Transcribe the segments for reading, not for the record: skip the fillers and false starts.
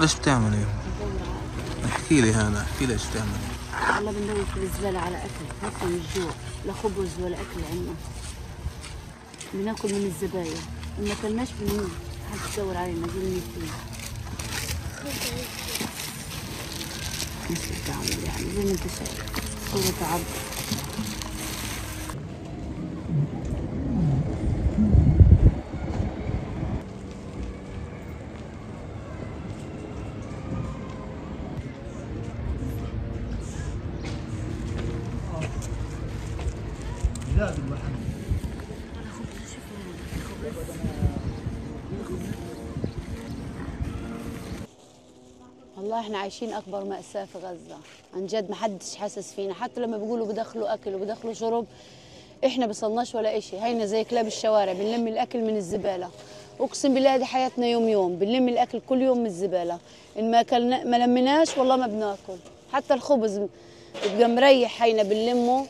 ايش بتعملي؟ بدور على احكي لي هنا، احكي لي ايش بتعملي. والله بندور في الزبالة على أكل، ناكل من الجوع، لا خبز ولا أكل عنا. بناكل من الزباين، وما كلناش بنموت، حد تدور علينا زي الميتين. نفس التعامل يعني زي ما انت شايف، صورة عبد. والله احنا عايشين اكبر مأساة في غزة، عن جد ما حدش حاسس فينا، حتى لما بيقولوا بدخلوا اكل وبدخلوا شرب احنا بصلناش ولا اشي. هينا زي كلاب الشوارع، بنلم الاكل من الزبالة. اقسم بالله دي حياتنا يوم يوم، بنلم الاكل كل يوم من الزبالة. ان ما اكلنا ما لمناش والله ما بناكل. حتى الخبز بيبقى مريح، هينا بنلمه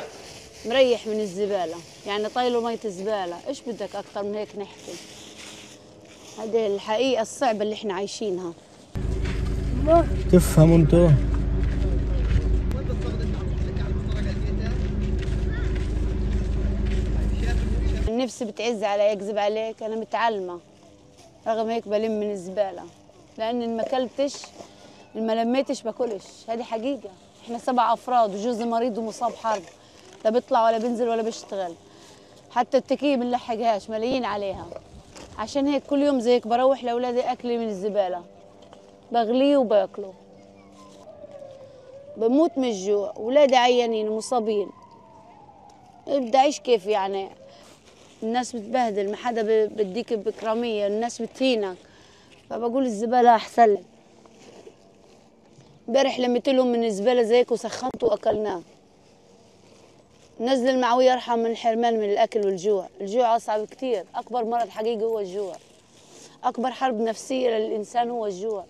مريح من الزبالة، يعني طايله مية زبالة. ايش بدك اكتر من هيك نحكي؟ هذه الحقيقة الصعبة اللي احنا عايشينها. تفهموا انتوا؟ نفسي بتعز علي، اكذب عليك، انا متعلمه. رغم هيك بلم من الزباله، لان إن ما اكلتش، إن ما لميتش باكلش. هذه حقيقه. احنا 7 افراد وجوزي مريض ومصاب حرب، لا بيطلع ولا بينزل ولا بيشتغل. حتى التكييف ما نلحقهاش، ملايين عليها. عشان هيك كل يوم زيك بروح لاولادي اكلي من الزباله، بغليه وباكله. بموت من الجوع، ولادي عيانين ومصابين، بدي اعيش كيف يعني؟ الناس بتبهدل، ما حدا بديك بكرامية، الناس بتهينك. فبقول الزبالة أحسن لي. امبارح لميت لهم من الزبالة زيك وسخنته وأكلناه. نزل المعوية أرحم من الحرمان من الأكل والجوع. الجوع أصعب كتير، أكبر مرض حقيقي هو الجوع. أكبر حرب نفسية للإنسان هو الجوع.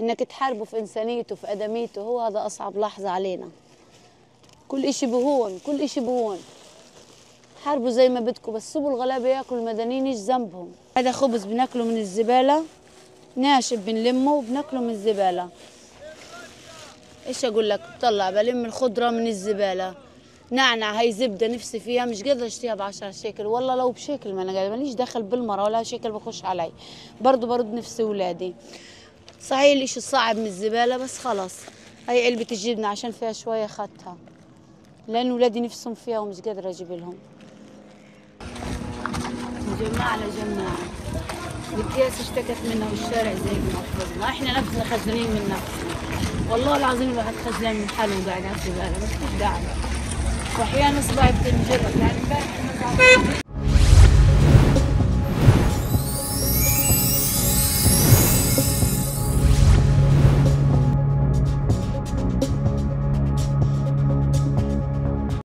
إنك تحاربه في إنسانيته في أدميته، هو هذا أصعب لحظة علينا. كل إشي بهون، كل إشي بهون. حاربوا زي ما بدكم، بس سيبوا الغلابة ياكلوا، المدنيين ايش ذنبهم؟ هذا خبز بناكله من الزبالة، ناشف بنلمه وبناكله من الزبالة. ايش اقول لك؟ طلع بلم الخضرة من الزبالة. نعنع هي زبدة نفسي فيها، مش قادرة اشتريها ب10 شيكل، والله لو بشيكل ما انا قادرة، ماليش دخل بالمرة ولا شيكل بخش علي. برضه برد نفسي ولادي. صحيح الاشي صعب من الزبالة، بس خلص. هي علبة الجبنة عشان فيها شوية خدتها، لأن ولادي نفسهم فيها ومش قادرة اجيب لهم. جماعة لجماعة، الأكياس اشتكت منها والشارع زي ما حفظنا، احنا نفسنا خزنين من نفسنا. والله العظيم الواحد خزان من حاله وقاعد على الزبالة، بس مش داعي. واحيانا صباعي بتنجرح، يعني امبارح